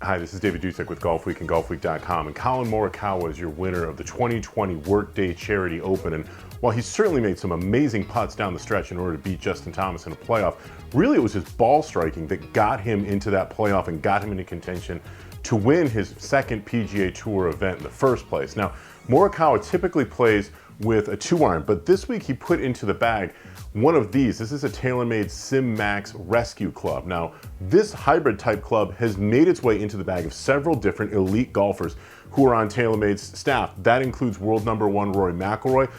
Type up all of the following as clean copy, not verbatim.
Hi, this is David Dusek with Golfweek and Golfweek.com, and Collin Morikawa is your winner of the 2020 Workday Charity Open. And while he's certainly made some amazing putts down the stretch in order to beat Justin Thomas in a playoff, really it was his ball striking that got him into that playoff and got him into contention to win his second PGA Tour event in the first place. Now, Morikawa typically plays with a 2-iron, but this week he put into the bag one of these. This is a Taylor-Made Sim Max Rescue Club. Now, this hybrid type club has made its way into the bag of several different elite golfers who are on TaylorMade's staff. That includes world #1 Rory McIlroy.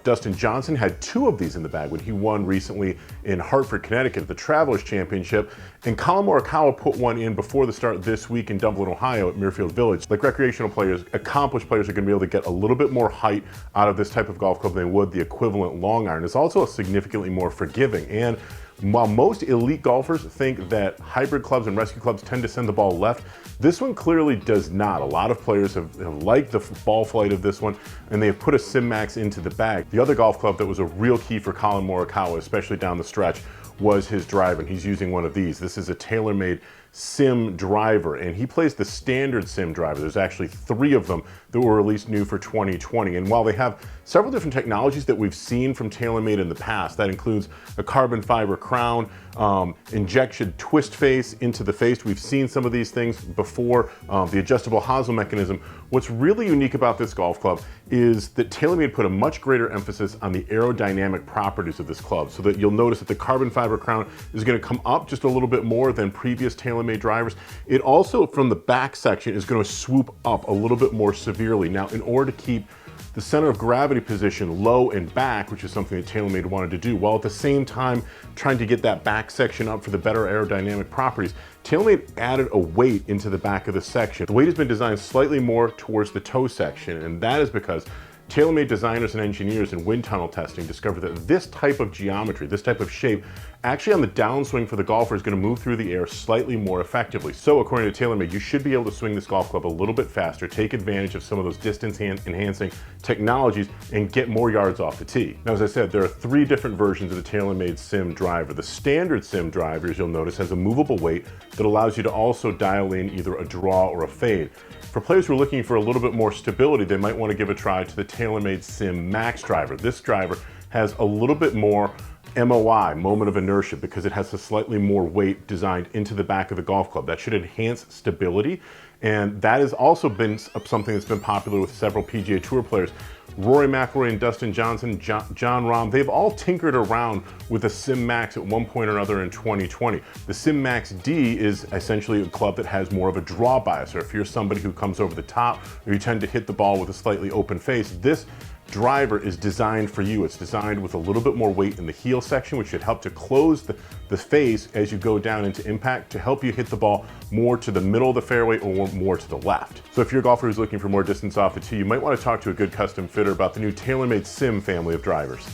Dustin Johnson had 2 of these in the bag when he won recently in Hartford, Connecticut at the Travelers Championship. And Collin Morikawa put one in before the start this week in Dublin, Ohio at Muirfield Village. Like recreational players, accomplished players are going to be able to get a little bit more height out of this type of golf club than they would the equivalent long iron. It's also significantly more forgiving. And while most elite golfers think that hybrid clubs and rescue clubs tend to send the ball left, this one clearly does not. A lot of players have liked the ball flight of this one, and they've put a Sim Max into the bag. The other golf club that was a real key for Collin Morikawa, especially down the stretch, was his driver, and he's using one of these. This is a Tailor-Made Sim Driver, and he plays the standard Sim Driver. There's actually 3 of them that were released new for 2020, and while they have several different technologies that we've seen from Tailor-Made in the past, that includes a carbon fiber crown, injection twist face into the face. We've seen some of these things before, the adjustable hosel mechanism. What's really unique about this golf club is that Tailor-Made put a much greater emphasis on the aerodynamic properties of this club, so that you'll notice that the carbon fiber crown is going to come up just a little bit more than previous Tailor-Made drivers. It also, from the back section, is going to swoop up a little bit more severely. Now, in order to keep the center of gravity position low and back, which is something that Tailor-Made wanted to do, while at the same time trying to get that back section up for the better aerodynamic properties, Tailor-Made added a weight into the back of the section. The weight has been designed slightly more towards the toe section, and that is because Tailor-Made designers and engineers in wind tunnel testing discovered that this type of geometry, this type of shape, actually on the downswing for the golfer is going to move through the air slightly more effectively. So according to Tailor-Made, you should be able to swing this golf club a little bit faster, take advantage of some of those distance enhancing technologies, and get more yards off the tee. Now, as I said, there are 3 different versions of the Tailor-Made Sim Driver. The standard Sim Driver, as you'll notice, has a movable weight that allows you to also dial in either a draw or a fade. For players who are looking for a little bit more stability, they might want to give a try to the Tailor-Made Sim Max Driver. This driver has a little bit more MOI, moment of inertia, because it has a slightly more weight designed into the back of the golf club. That should enhance stability, and that has also been something that's been popular with several PGA Tour players. Rory McIlroy and Dustin Johnson, John Rahm, they've all tinkered around with a Sim Max at one point or another in 2020. The Sim Max D is essentially a club that has more of a draw bias, or if you're somebody who comes over the top, or you tend to hit the ball with a slightly open face, this driver is designed for you. It's designed with a little bit more weight in the heel section, which should help to close the face as you go down into impact, to help you hit the ball more to the middle of the fairway or more to the left. So if you're a golfer who's looking for more distance off the tee, you might want to talk to a good custom fitter about the new Tailor-Made Sim family of drivers.